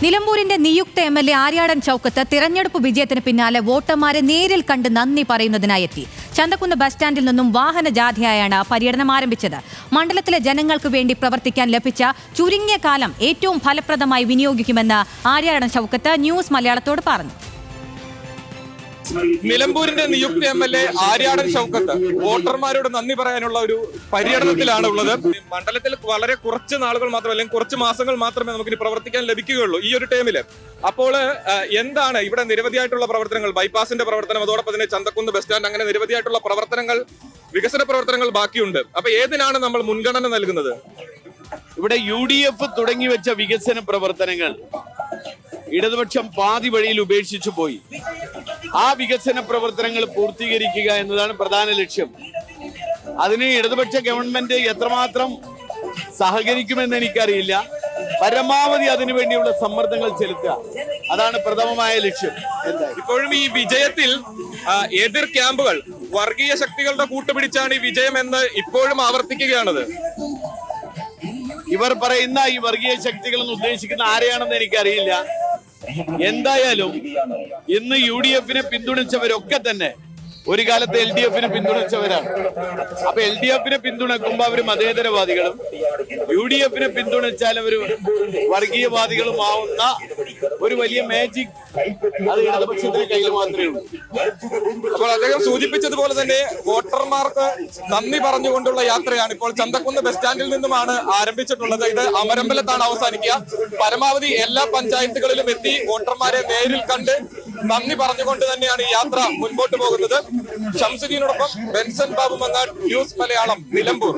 നിലമ്പൂരിന്റെ നിയുക്ത MLA ആര്യാടൻ ചൗക്കത്ത് തിരഞ്ഞെടുപ്പ് വിജയത്തിന് പിന്നാലെ വോട്ടർമാരെ നേരിൽ കണ്ട് നന്ദി പറയുന്നതിനായി എത്തി. ചന്തക്കുന്ന് ബസ് സ്റ്റാൻഡിൽ നിന്നും വാഹന ജാഥയായാണ് പര്യടനം ആരംഭിച്ചത്. മണ്ഡലത്തിലെ ജനങ്ങൾക്ക് വേണ്ടി പ്രവർത്തിക്കാൻ ലഭിച്ച ചുരുങ്ങിയ കാലം ഏറ്റവും ഫലപ്രദമായി വിനിയോഗിക്കുമെന്ന് ആര്യാടൻ ചൗക്കത്ത് ന്യൂസ് മലയാളത്തോട് പറഞ്ഞു. നിലമ്പൂരിന്റെ നിയുക്ത MLA ആര്യാടൻ ചൗക്കത്ത് വോട്ടർമാരോട് നന്ദി പറയാനുള്ള ഒരു പര്യടനത്തിലാണ് ഉള്ളത്. മണ്ഡലത്തിൽ വളരെ കുറച്ച് നാളുകൾ മാത്രമേ, അല്ലെങ്കിൽ കുറച്ച് മാസങ്ങൾ മാത്രമേ നമുക്കിനി പ്രവർത്തിക്കാൻ ലഭിക്കുകയുള്ളൂ ഈ ഒരു ടൈമില്. അപ്പോൾ എന്താണ് ഇവിടെ നിരവധിയായിട്ടുള്ള പ്രവർത്തനങ്ങൾ, ബൈപ്പാസിന്റെ പ്രവർത്തനം, അതോടൊപ്പം തന്നെ ചന്തക്കുന്ന് ബസ് സ്റ്റാൻഡ്, അങ്ങനെ നിരവധിയായിട്ടുള്ള പ്രവർത്തനങ്ങൾ, വികസന പ്രവർത്തനങ്ങൾ ബാക്കിയുണ്ട്. അപ്പൊ ഏതിനാണ് നമ്മൾ മുൻഗണന നൽകുന്നത്? ഇവിടെ UDF തുടങ്ങി വെച്ച വികസന പ്രവർത്തനങ്ങൾ ഇടതുപക്ഷം പാതി വഴിയിൽ ഉപേക്ഷിച്ചു പോയി. ആ വികസന പ്രവർത്തനങ്ങൾ പൂർത്തീകരിക്കുക എന്നതാണ് പ്രധാന ലക്ഷ്യം. അതിന് ഇടതുപക്ഷ ഗവൺമെന്റ് എത്രമാത്രം സഹകരിക്കുമെന്ന് എനിക്കറിയില്ല. പരമാവധി അതിനുവേണ്ടിയുള്ള സമ്മർദ്ദങ്ങൾ ചെലുത്തുക, അതാണ് പ്രഥമമായ ലക്ഷ്യം. ഇപ്പോഴും ഈ വിജയത്തിൽ എതിർ ക്യാമ്പുകൾ വർഗീയ ശക്തികളുടെ കൂട്ടുപിടിച്ചാണ് ഈ വിജയം എന്ന് ഇപ്പോഴും ആവർത്തിക്കുകയാണത്. ഇവർ പറയുന്ന ഈ വർഗീയ ശക്തികൾ എന്ന് ഉദ്ദേശിക്കുന്ന ആരെയാണെന്ന് എനിക്കറിയില്ല. എന്തായാലും ഇന്ന് UDF-നെ പിന്തുണച്ചവരൊക്കെ തന്നെ ഒരു കാലത്ത് LDF-നെ പിന്തുണച്ചവരാണ്. അപ്പൊ LDF-നെ പിന്തുണക്കുമ്പോ അവര് മതേതരവാദികളും UDF-നെ പിന്തുണച്ചാൽ അവര് വർഗീയവാദികളും ആവുന്ന ഒരു വലിയ മാജിക് അത് ഇടതുപക്ഷത്തിന്റെ കയ്യിൽ മാത്രമേ ഉള്ളൂ. അപ്പോൾ അദ്ദേഹം സൂചിപ്പിച്ചതുപോലെ തന്നെ വോട്ടർമാർക്ക് നന്ദി പറഞ്ഞുകൊണ്ടുള്ള യാത്രയാണ് ഇപ്പോൾ ചന്തക്കുന്ന് ബസ് സ്റ്റാൻഡിൽ നിന്നുമാണ് ആരംഭിച്ചിട്ടുള്ളത്. ഇത് അമരമ്പലത്താണ് അവസാനിക്കുക. പരമാവധി എല്ലാ പഞ്ചായത്തുകളിലും എത്തി വോട്ടർമാരെ നേരിൽ കണ്ട് നന്ദി പറഞ്ഞുകൊണ്ട് തന്നെയാണ് ഈ യാത്ര മുൻപോട്ട് പോകുന്നത്. ഷംസുദ്ദീനോടൊപ്പം ബെൻസൺ ബാബു മങ്ങാട്, ന്യൂസ് മലയാളം, നിലമ്പൂർ.